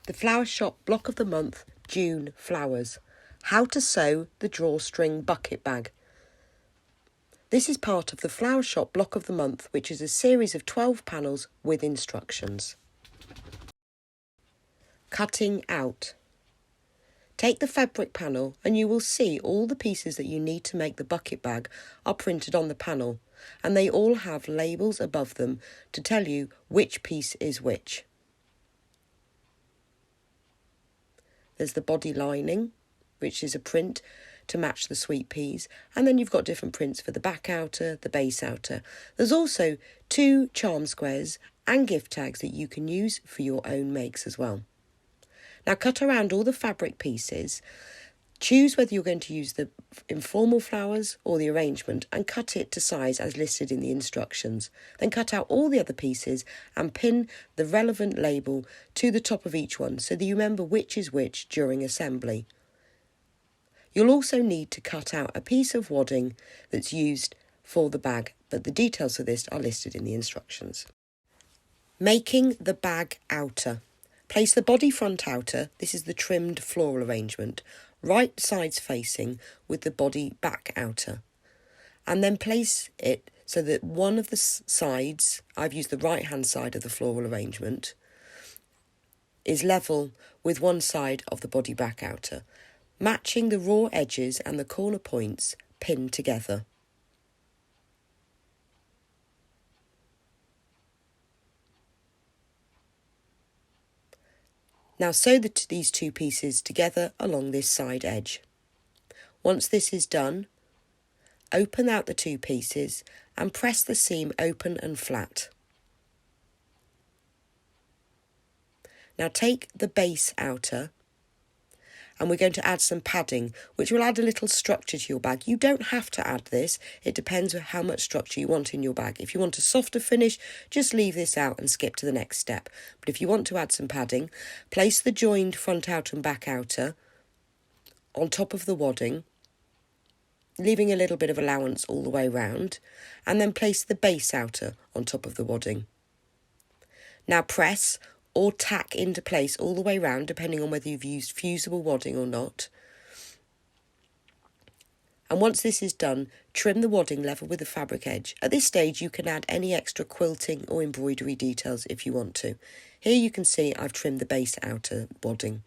The Flower Shop Block of the Month, June Flowers. How to sew the Drawstring bucket bag. This is part of the Flower Shop Block of the Month, which is a series of 12 panels with instructions. Cutting out. Take the fabric panel and you will see all the pieces that you need to make the bucket bag are printed on the panel, and they all have labels above them to tell you which piece is which. There's the body lining, which is a print to match the sweet peas, and then you've got different prints for the back outer, the base outer. There's also 2 charm squares and gift tags that you can use for your own makes as well. Now cut around all the fabric pieces, choose whether you're going to use the informal flowers or the arrangement, and cut it to size as listed in the instructions. Then cut out all the other pieces and pin the relevant label to the top of each one so that you remember which is which during assembly. You'll also need to cut out a piece of wadding that's used for the bag, but the details for this are listed in the instructions. Making the bag outer. Place the body front outer, this is the trimmed floral arrangement, right sides facing with the body back outer. And then place it so that one of the sides, I've used the right hand side of the floral arrangement, is level with one side of the body back outer, matching the raw edges and the corner points pinned together. Now sew these 2 pieces together along this side edge. Once this is done, open out the 2 pieces and press the seam open and flat. Now take the base outer and we're going to add some padding, which will add a little structure to your bag. You don't have to add this, it depends on how much structure you want in your bag. If you want a softer finish, just leave this out and skip to the next step. But if you want to add some padding, place the joined front outer and back outer on top of the wadding, leaving a little bit of allowance all the way round, and then place the base outer on top of the wadding. Now press or tack into place all the way round, depending on whether you've used fusible wadding or not. And once this is done, trim the wadding level with the fabric edge. At this stage, you can add any extra quilting or embroidery details if you want to. Here you can see I've trimmed the base outer wadding.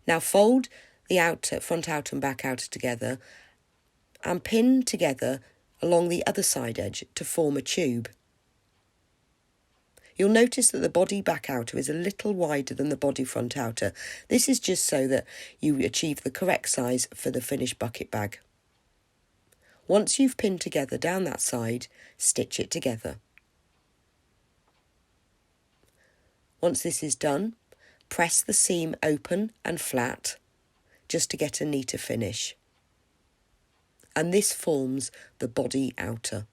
Now fold the outer, front outer and back outer together and pin together along the other side edge to form a tube. You'll notice that the body back outer is a little wider than the body front outer. This is just so that you achieve the correct size for the finished bucket bag. Once you've pinned together down that side, stitch it together. Once this is done, press the seam open and flat just to get a neater finish. And this forms the body outer.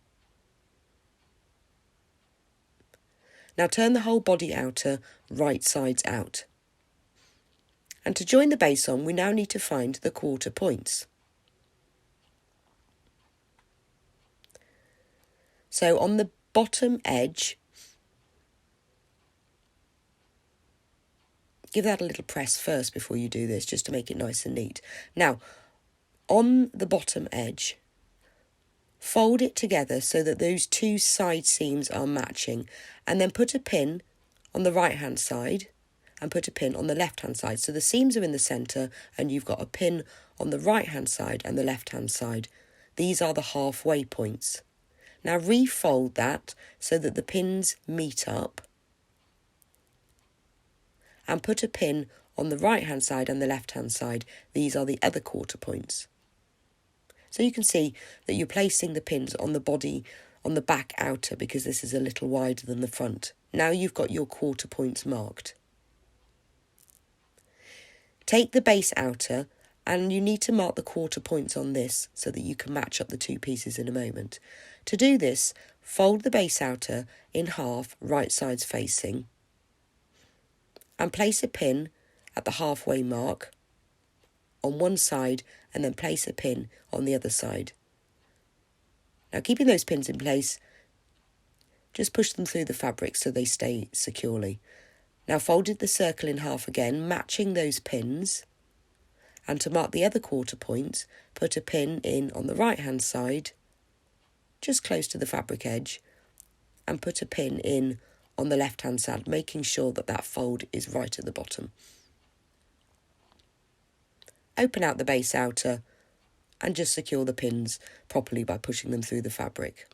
Now turn the whole body outer right sides out. And to join the base on, we now need to find the quarter points. So on the bottom edge, give that a little press first before you do this, just to make it nice and neat. Now, on the bottom edge, fold it together so that those 2 side seams are matching, and then put a pin on the right hand side and put a pin on the left hand side. So the seams are in the centre and you've got a pin on the right hand side and the left hand side. These are the halfway points. Now refold that so that the pins meet up and put a pin on the right hand side and the left hand side. These are the other quarter points. So you can see that you're placing the pins on the body, on the back outer, because this is a little wider than the front. Now you've got your quarter points marked. Take the base outer and you need to mark the quarter points on this so that you can match up the 2 pieces in a moment. To do this, fold the base outer in half, right sides facing, and place a pin at the halfway mark on one side and then place a pin on the other side. Now keeping those pins in place, just push them through the fabric so they stay securely. Now folded the circle in half again, matching those pins, and to mark the other quarter points, put a pin in on the right hand side, just close to the fabric edge, and put a pin in on the left hand side, making sure that that fold is right at the bottom. Open out the base outer and just secure the pins properly by pushing them through the fabric.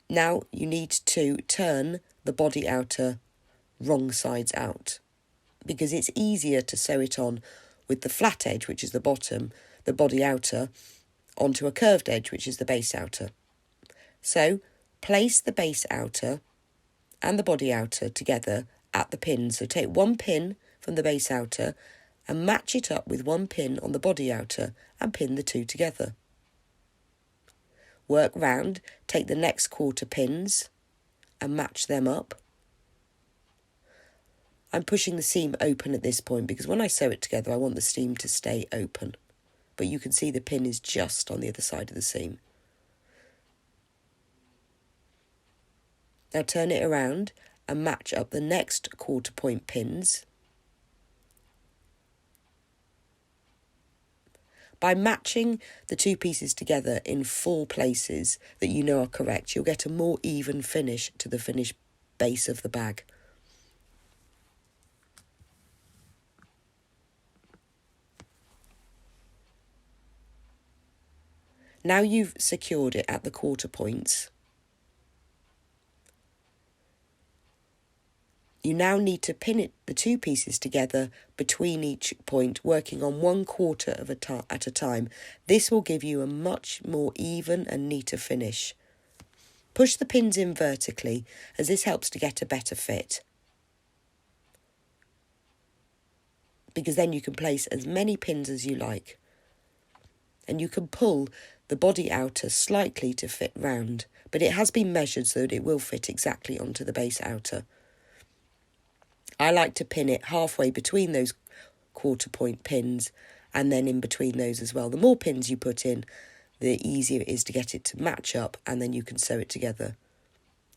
Now you need to turn the body outer wrong sides out, because it's easier to sew it on with the flat edge, which is the bottom, the body outer, onto a curved edge, which is the base outer. So place the base outer and the body outer together at the pins. So take one pin from the base outer and match it up with one pin on the body outer and pin the two together. Work round, take the next quarter pins and match them up. I'm pushing the seam open at this point because when I sew it together I want the seam to stay open, but you can see the pin is just on the other side of the seam. Now turn it around and match up the next quarter point pins. By matching the two pieces together in 4 places that you know are correct, you'll get a more even finish to the finished base of the bag. Now you've secured it at the quarter points, you now need to pin the two pieces together between each point, working on 1/4 at a time. This will give you a much more even and neater finish. Push the pins in vertically, as this helps to get a better fit, because then you can place as many pins as you like. And you can pull the body outer slightly to fit round, but it has been measured so that it will fit exactly onto the base outer. I like to pin it halfway between those quarter point pins and then in between those as well. The more pins you put in, the easier it is to get it to match up, and then you can sew it together.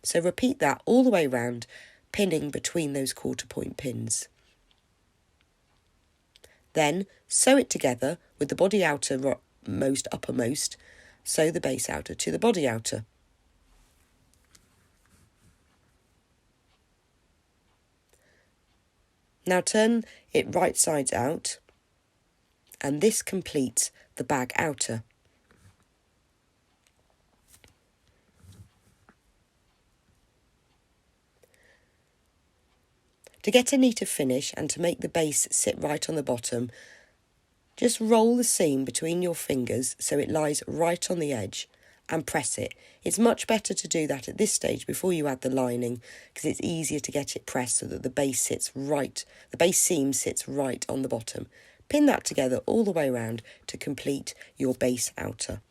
So repeat that all the way round, pinning between those quarter point pins. Then sew it together with the body outer uppermost, sew the base outer to the body outer. Now turn it right sides out, and this completes the bag outer. To get a neater finish and to make the base sit right on the bottom, just roll the seam between your fingers so it lies right on the edge and press it. It's much better to do that at this stage before you add the lining, because it's easier to get it pressed so that the base seam sits right on the bottom. Pin that together all the way around to complete your base outer.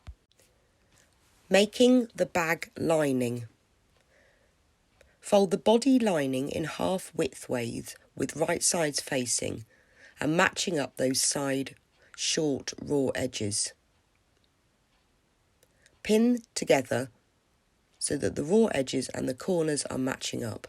Making the bag lining. Fold the body lining in half widthways with right sides facing and matching up those side short raw edges. Pin together so that the raw edges and the corners are matching up.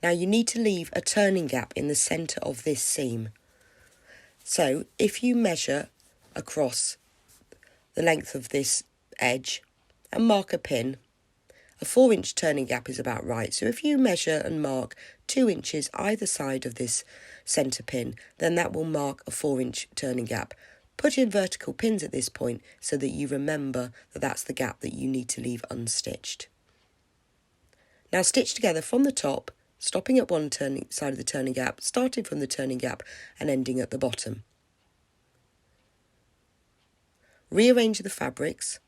Now you need to leave a turning gap in the centre of this seam. So if you measure across the length of this edge and mark a pin, a 4-inch turning gap is about right. So if you measure and mark 2 inches either side of this centre pin, then that will mark a 4-inch turning gap. Put in vertical pins at this point so that you remember that that's the gap that you need to leave unstitched. Now stitch together from the top, stopping at one side of the turning gap, starting from the turning gap and ending at the bottom. Rearrange the fabrics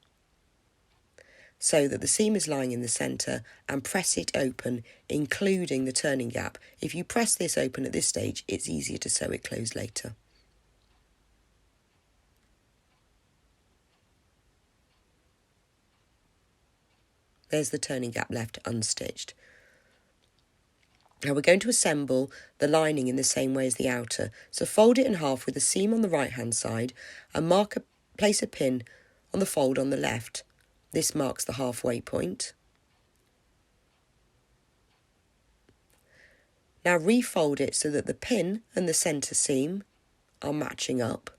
so that the seam is lying in the centre and press it open, including the turning gap. If you press this open at this stage, it's easier to sew it closed later. There's the turning gap left unstitched. Now we're going to assemble the lining in the same way as the outer. So fold it in half with the seam on the right hand side and place a pin on the fold on the left. This marks the halfway point. Now refold it so that the pin and the centre seam are matching up.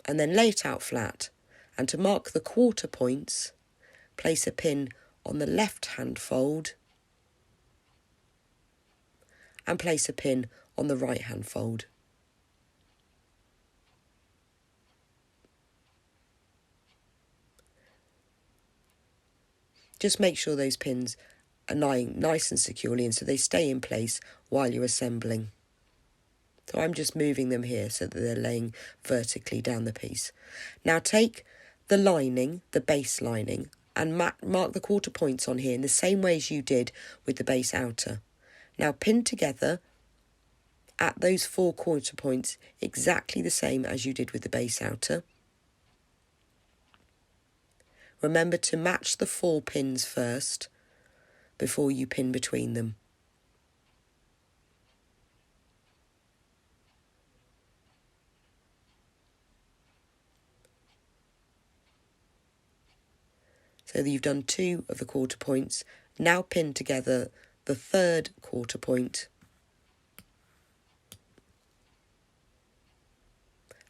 And then lay it out flat. And to mark the quarter points, place a pin on the left hand fold and place a pin on the right hand fold. Just make sure those pins are lying nice and securely and so they stay in place while you're assembling. So I'm just moving them here so that they're laying vertically down the piece. Now take the lining, the base lining, and mark the quarter points on here in the same way as you did with the base outer. Now pin together at those 4 quarter points exactly the same as you did with the base outer. Remember to match the 4 pins first before you pin between them. So you've done 2 of the quarter points. Now pin together the 3rd quarter point.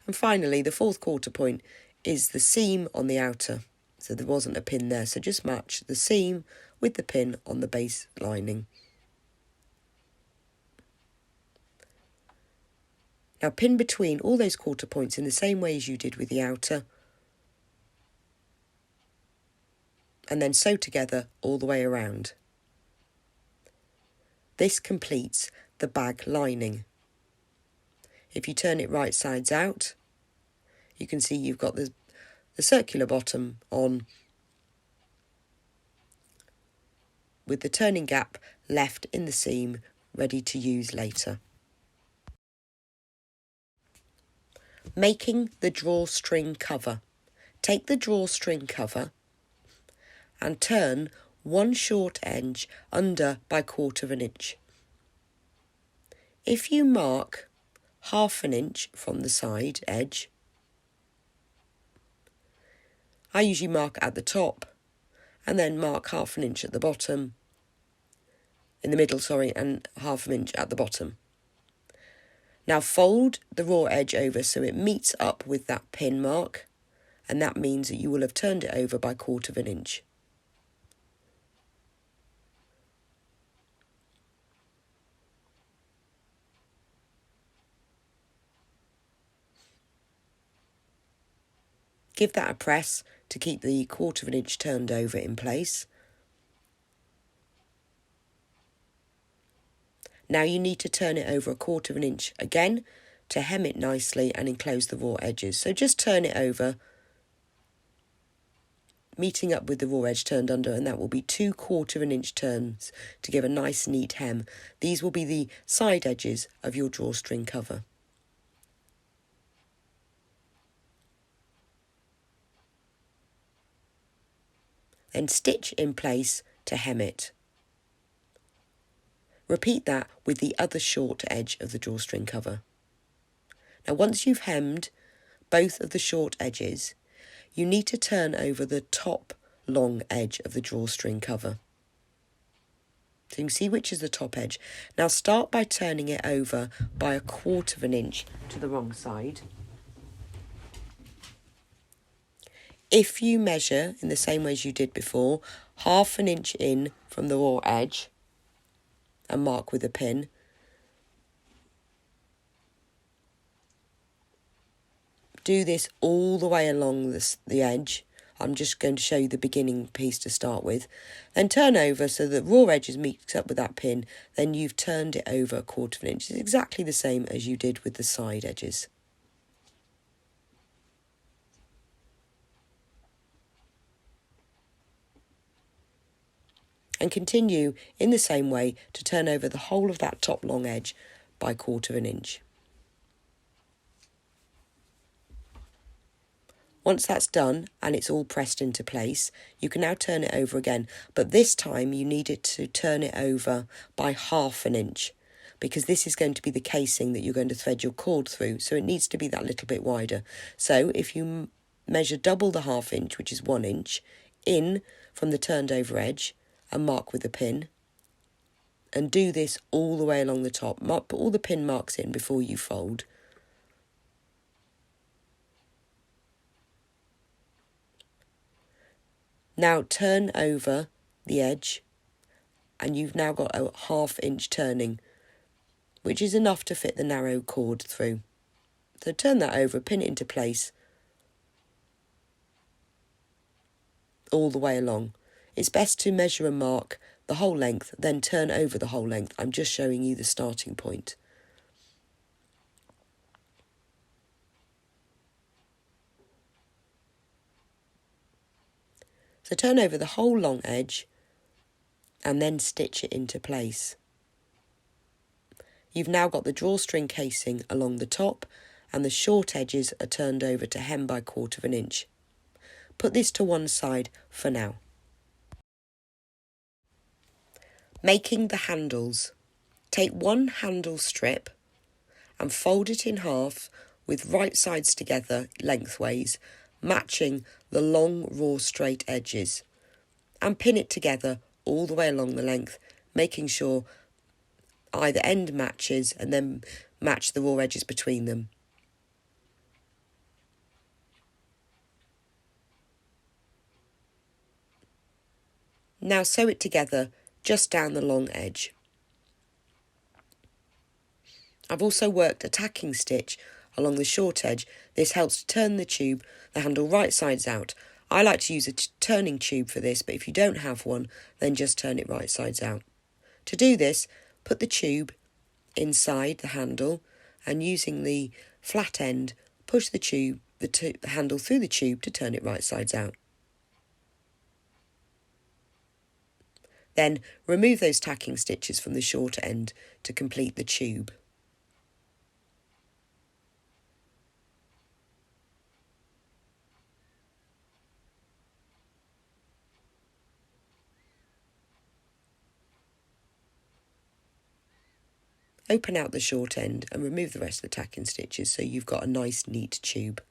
And finally, the 4th quarter point is the seam on the outer. So there wasn't a pin there, so just match the seam with the pin on the base lining. Now pin between all those quarter points in the same way as you did with the outer. And then sew together all the way around. This completes the bag lining. If you turn it right sides out, you can see you've got the circular bottom on with the turning gap left in the seam, ready to use later. Making the drawstring cover. Take the drawstring cover and turn one short edge under by 1/4 inch. If you mark 1/2 inch from the side edge, I usually mark at the top and then mark 1/2 inch at the bottom, in the middle, and 1/2 inch at the bottom. Now fold the raw edge over so it meets up with that pin mark, and that means that you will have turned it over by 1/4 inch. Give that a press to keep the 1/4 inch turned over in place. Now you need to turn it over 1/4 inch again to hem it nicely and enclose the raw edges. So just turn it over, meeting up with the raw edge turned under, and that will be 2 1/4 inch turns to give a nice neat hem. These will be the side edges of your drawstring cover. Then stitch in place to hem it. Repeat that with the other short edge of the drawstring cover. Now once you've hemmed both of the short edges, you need to turn over the top long edge of the drawstring cover. So you can see which is the top edge. Now start by turning it over by 1/4 inch to the wrong side. If you measure in the same way as you did before, 1/2 inch in from the raw edge and mark with a pin, do this all the way along the edge. I'm just going to show you the beginning piece to start with. Then turn over so the raw edges meet up with that pin. Then you've turned it over 1/4 inch. It's exactly the same as you did with the side edges. And continue in the same way to turn over the whole of that top long edge by 1/4 inch. Once that's done and it's all pressed into place, you can now turn it over again. But this time you need it to turn it over by 1/2 inch, because this is going to be the casing that you're going to thread your cord through. So it needs to be that little bit wider. So if you measure double the 1/2 inch, which is 1 inch, in from the turned over edge and mark with a pin, and do this all the way along the top. Put all the pin marks in before you fold. Now turn over the edge, and you've now got a 1/2 inch turning, which is enough to fit the narrow cord through. So turn that over, pin it into place all the way along. It's best to measure and mark the whole length, then turn over the whole length. I'm just showing you the starting point. So turn over the whole long edge and then stitch it into place. You've now got the drawstring casing along the top, and the short edges are turned over to hem by 1/4 inch. Put this to one side for now. Making the handles. Take one handle strip and fold it in half with right sides together lengthways, matching the long raw straight edges, and pin it together all the way along the length, making sure either end matches and then match the raw edges between them. Now sew it together just down the long edge. I've also worked a tacking stitch along the short edge. This helps to turn the handle right sides out. I like to use a turning tube for this, but if you don't have one, then just turn it right sides out. To do this, put the tube inside the handle, and using the flat end, push the handle through the tube to turn it right sides out. Then remove those tacking stitches from the short end to complete the tube. Open out the short end and remove the rest of the tacking stitches so you've got a nice neat tube.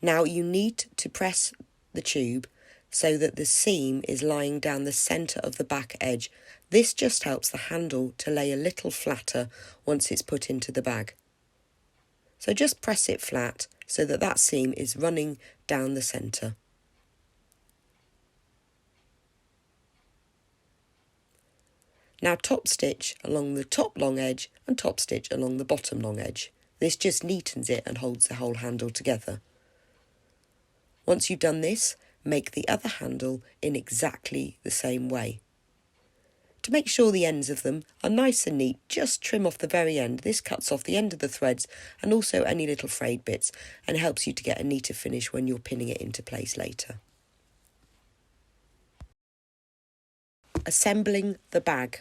Now you need to press the tube so that the seam is lying down the centre of the back edge. This just helps the handle to lay a little flatter once it's put into the bag. So just press it flat so that that seam is running down the centre. Now top stitch along the top long edge and top stitch along the bottom long edge. This just neatens it and holds the whole handle together. Once you've done this, make the other handle in exactly the same way. To make sure the ends of them are nice and neat, just trim off the very end. This cuts off the end of the threads and also any little frayed bits, and helps you to get a neater finish when you're pinning it into place later. Assembling the bag.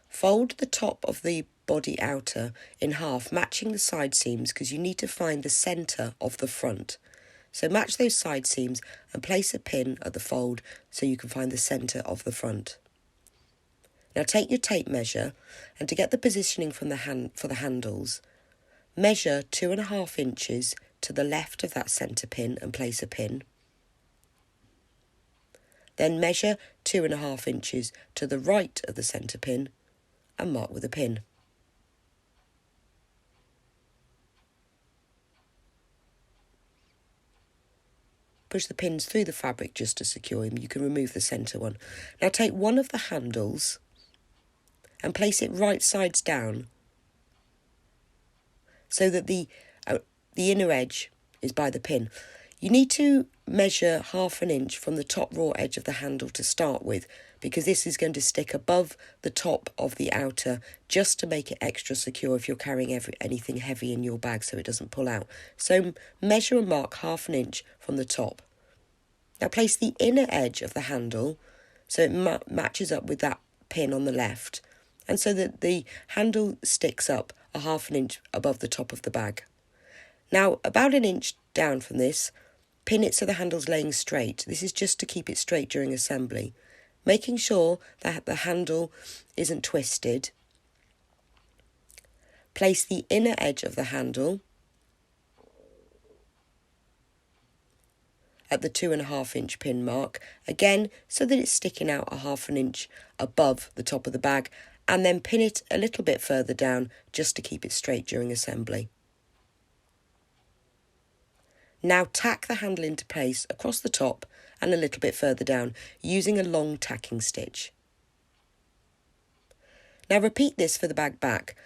Fold the top of the body outer in half, matching the side seams, because you need to find the centre of the front. So match those side seams and place a pin at the fold so you can find the centre of the front. Now take your tape measure, and to get the positioning from for the handles, measure 2.5 inches to the left of that centre pin and place a pin. Then measure 2.5 inches to the right of the centre pin and mark with a pin. Push the pins through the fabric just to secure them. You can remove the centre one. Now take one of the handles and place it right sides down so that the inner edge is by the pin. You need to measure 1/2 inch from the top raw edge of the handle to start with, because this is going to stick above the top of the outer just to make it extra secure if you're carrying anything heavy in your bag so it doesn't pull out. So measure and mark 1/2 inch from the top. Now place the inner edge of the handle so it matches up with that pin on the left, and so that the handle sticks up a ½ inch above the top of the bag. Now, about an inch down from this, pin it so the handle's laying straight. This is just to keep it straight during assembly, making sure that the handle isn't twisted. Place the inner edge of the handle at the 2½ inch pin mark, again so that it's sticking out a ½ inch above the top of the bag, and then pin it a little bit further down just to keep it straight during assembly. Now tack the handle into place across the top and a little bit further down using a long tacking stitch. Now repeat this for the bag back.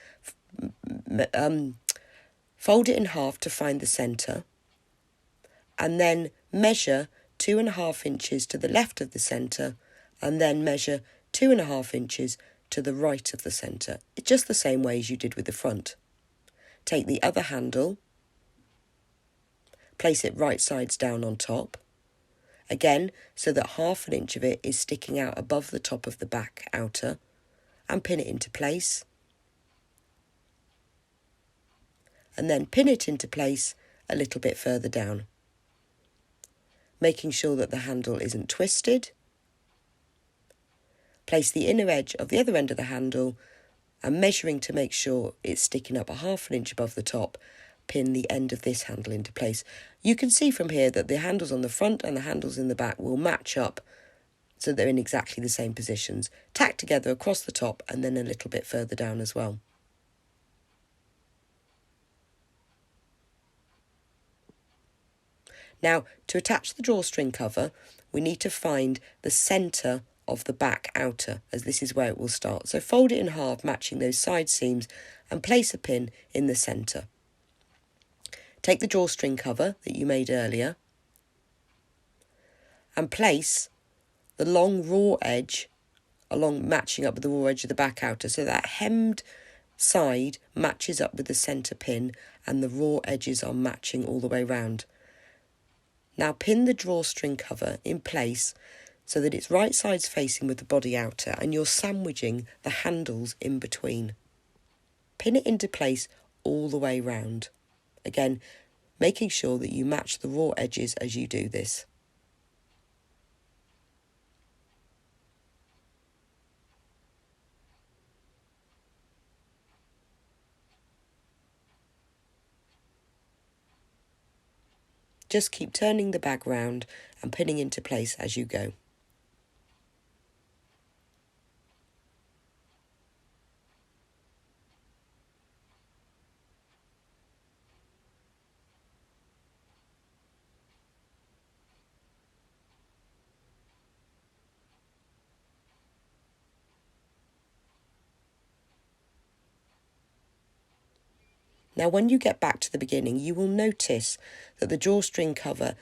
Fold it in half to find the centre, and then measure 2½ inches to the left of the centre, and then measure 2½ inches to the right of the centre. It's just the same way as you did with the front. Take the other handle, place it right sides down on top, again so that ½ inch of it is sticking out above the top of the back outer, and pin it into place. And then pin it into place a little bit further down, making sure that the handle isn't twisted. Place the inner edge of the other end of the handle and measuring to make sure it's sticking up a ½ inch above the top, pin the end of this handle into place. You can see from here that the handles on the front and the handles in the back will match up so they're in exactly the same positions. Tack together across the top and then a little bit further down as well. Now, to attach the drawstring cover, we need to find the centre of the back outer, as this is where it will start. So fold it in half, matching those side seams, and place a pin in the centre. Take the drawstring cover that you made earlier and place the long raw edge matching up with the raw edge of the back outer, so that hemmed side matches up with the centre pin and the raw edges are matching all the way round. Now pin the drawstring cover in place so that it's right sides facing with the body outer and you're sandwiching the handles in between. Pin it into place all the way round. Again, making sure that you match the raw edges as you do this. Just keep turning the bag round and pinning into place as you go. Now when you get back to the beginning, you will notice that the drawstring cover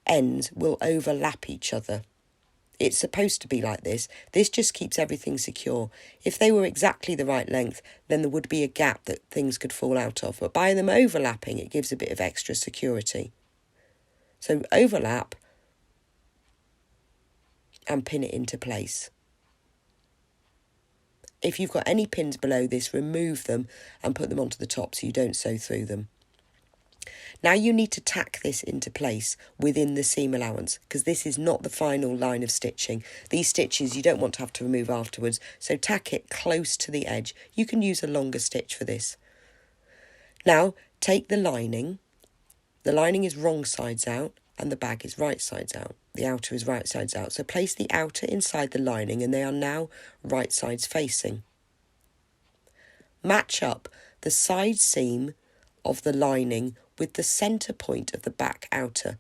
ends will overlap each other. It's supposed to be like this. This just keeps everything secure. If they were exactly the right length, then there would be a gap that things could fall out of. But by them overlapping, it gives a bit of extra security. So overlap and pin it into place. If you've got any pins below this, remove them and put them onto the top so you don't sew through them. Now you need to tack this into place within the seam allowance, because this is not the final line of stitching. These stitches you don't want to have to remove afterwards, so tack it close to the edge. You can use a longer stitch for this. Now take the lining. The lining is wrong sides out and the bag is right sides out. The outer is right sides out. So place the outer inside the lining and they are now right sides facing. Match up the side seam of the lining with the centre point of the back outer.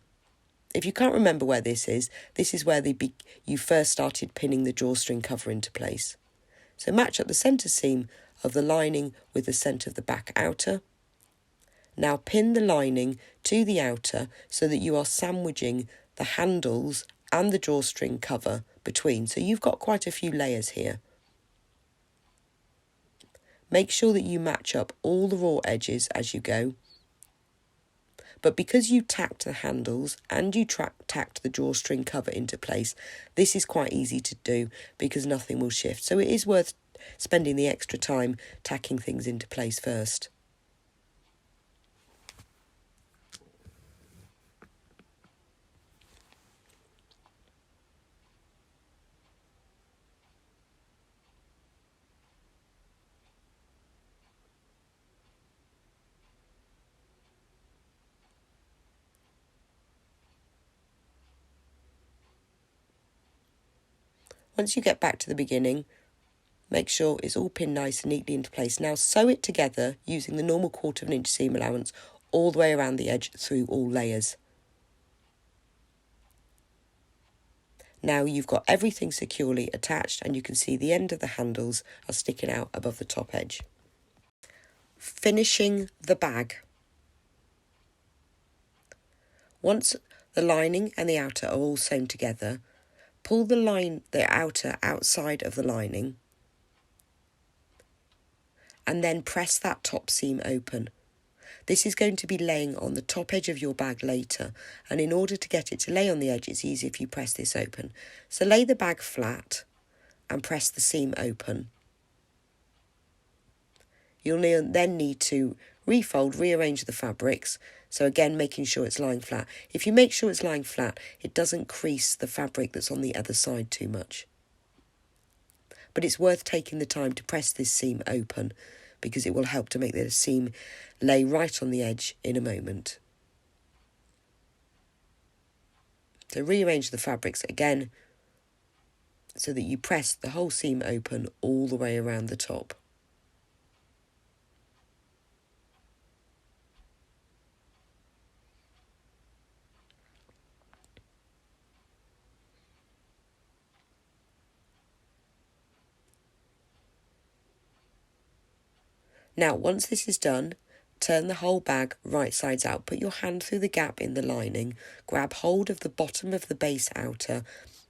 If you can't remember where this is where you first started pinning the drawstring cover into place. So match up the centre seam of the lining with the centre of the back outer. Now pin the lining to the outer so that you are sandwiching the handles and the drawstring cover between. So you've got quite a few layers here. Make sure that you match up all the raw edges as you go. But because you tacked the handles and you tacked the drawstring cover into place, this is quite easy to do because nothing will shift. So it is worth spending the extra time tacking things into place first. Once you get back to the beginning, make sure it's all pinned nice and neatly into place. Now sew it together using the normal 1/4 inch seam allowance all the way around the edge through all layers. Now you've got everything securely attached and you can see the end of the handles are sticking out above the top edge. Finishing the bag. Once the lining and the outer are all sewn together, pull the outer outside of the lining and then press that top seam open. This is going to be laying on the top edge of your bag later, and in order to get it to lay on the edge, it's easy if you press this open. So lay the bag flat and press the seam open. You'll then need to rearrange the fabrics, so again making sure it's lying flat. If you make sure it's lying flat, it doesn't crease the fabric that's on the other side too much. But it's worth taking the time to press this seam open because it will help to make the seam lay right on the edge in a moment. So rearrange the fabrics again so that you press the whole seam open all the way around the top. Now, once this is done, turn the whole bag right sides out. Put your hand through the gap in the lining, grab hold of the bottom of the base outer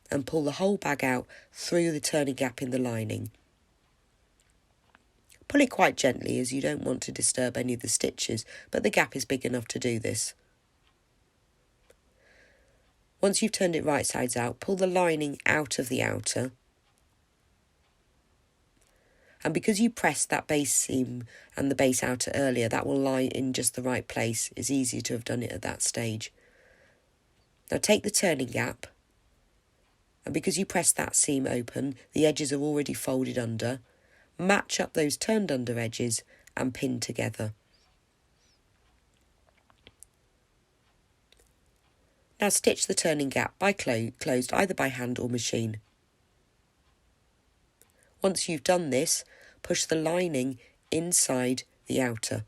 and pull the whole bag out through the turning gap in the lining. Pull it quite gently as you don't want to disturb any of the stitches, but the gap is big enough to do this. Once you've turned it right sides out, pull the lining out of the outer. And because you pressed that base seam and the base outer earlier, that will lie in just the right place. It's easier to have done it at that stage. Now take the turning gap, and because you pressed that seam open, the edges are already folded under. Match up those turned under edges and pin together. Now stitch the turning gap by closed either by hand or machine. Once you've done this, push the lining inside the outer.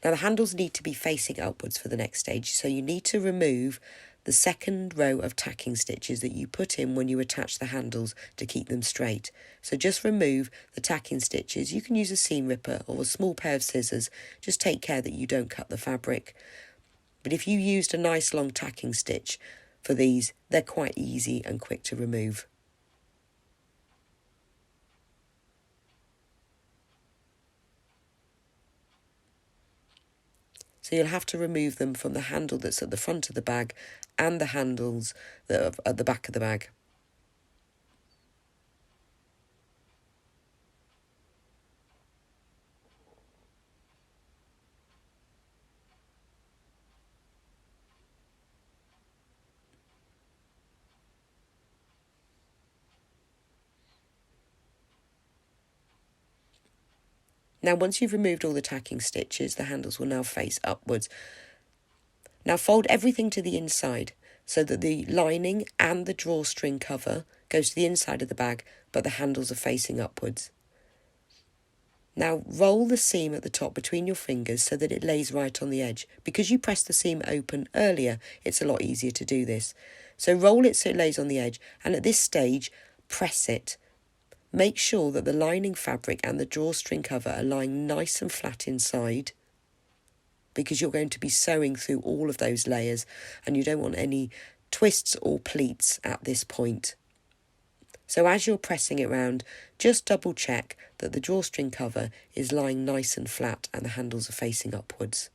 Now the handles need to be facing upwards for the next stage, so you need to remove the second row of tacking stitches that you put in when you attach the handles to keep them straight. So just remove the tacking stitches. You can use a seam ripper or a small pair of scissors. Just take care that you don't cut the fabric. But if you used a nice long tacking stitch for these, they're quite easy and quick to remove. So you'll have to remove them from the handle that's at the front of the bag and the handles that are at the back of the bag. Now once you've removed all the tacking stitches, the handles will now face upwards. Now fold everything to the inside so that the lining and the drawstring cover goes to the inside of the bag, but the handles are facing upwards. Now roll the seam at the top between your fingers so that it lays right on the edge. Because you pressed the seam open earlier, it's a lot easier to do this. So roll it so it lays on the edge, and at this stage, press it. Make sure that the lining fabric and the drawstring cover are lying nice and flat inside, because you're going to be sewing through all of those layers and you don't want any twists or pleats at this point. So as you're pressing it round, just double check that the drawstring cover is lying nice and flat and the handles are facing upwards.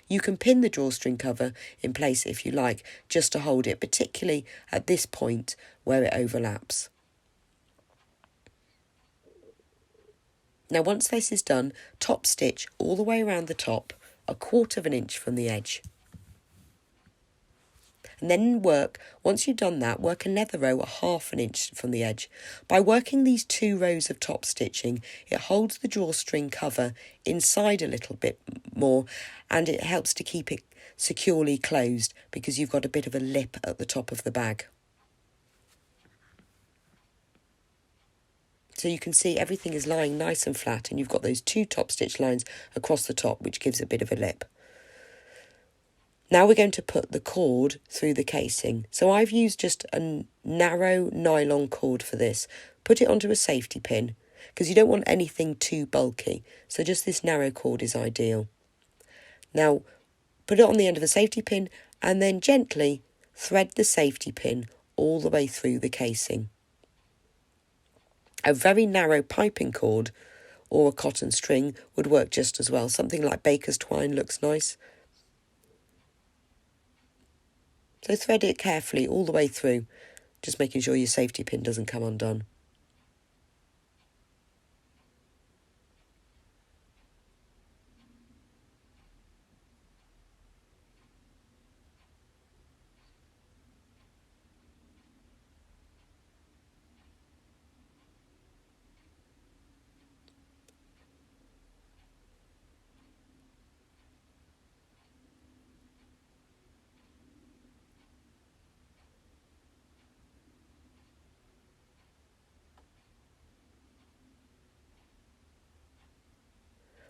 You can pin the drawstring cover in place if you like, just to hold it, particularly at this point where it overlaps. Now once this is done, top stitch all the way around the top, 1/4 of an inch from the edge. And then once you've done that, work another row 1/2 an inch from the edge. By working these 2 rows of top stitching, it holds the drawstring cover inside a little bit more, and it helps to keep it securely closed because you've got a bit of a lip at the top of the bag. So you can see everything is lying nice and flat, and you've got those 2 top stitch lines across the top, which gives a bit of a lip. Now we're going to put the cord through the casing. So I've used just a narrow nylon cord for this. Put it onto a safety pin because you don't want anything too bulky. So just this narrow cord is ideal. Now put it on the end of a safety pin and then gently thread the safety pin all the way through the casing. A very narrow piping cord or a cotton string would work just as well. Something like baker's twine looks nice. So thread it carefully all the way through, just making sure your safety pin doesn't come undone.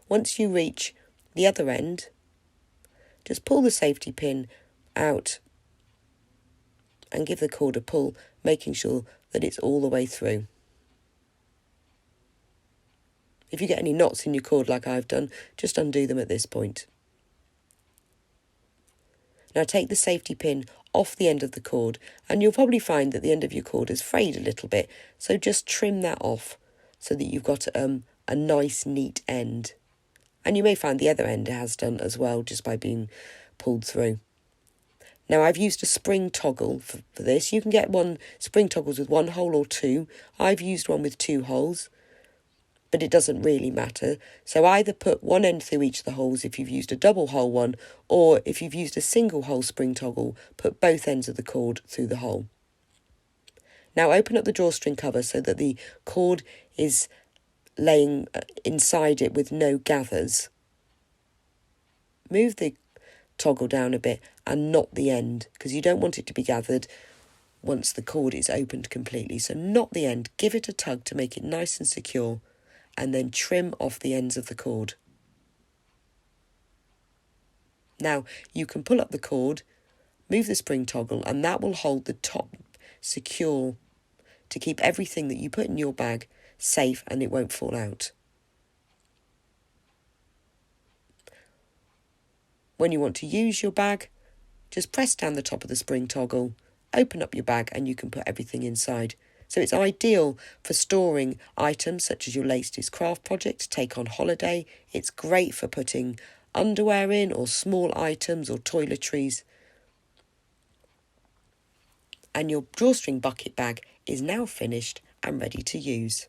Once you reach the other end, just pull the safety pin out and give the cord a pull, making sure that it's all the way through. If you get any knots in your cord like I've done, just undo them at this point. Now take the safety pin off the end of the cord, and you'll probably find that the end of your cord is frayed a little bit, so just trim that off so that you've got a nice neat end. And you may find the other end has done as well, just by being pulled through. Now I've used a spring toggle for this. You can get spring toggles with 1 hole or 2. I've used one with 2 holes, but it doesn't really matter. So either put one end through each of the holes if you've used a double hole one, or if you've used a single hole spring toggle, put both ends of the cord through the hole. Now open up the drawstring cover so that the cord is laying inside it with no gathers. Move the toggle down a bit and knot the end because you don't want it to be gathered once the cord is opened completely. So knot the end, give it a tug to make it nice and secure, and then trim off the ends of the cord. Now you can pull up the cord, move the spring toggle, and that will hold the top secure to keep everything that you put in your bag safe and it won't fall out. When you want to use your bag, just press down the top of the spring toggle, open up your bag, and you can put everything inside. So it's ideal for storing items such as your latest craft project to take on holiday. It's great for putting underwear in or small items or toiletries. And your drawstring bucket bag is now finished and ready to use.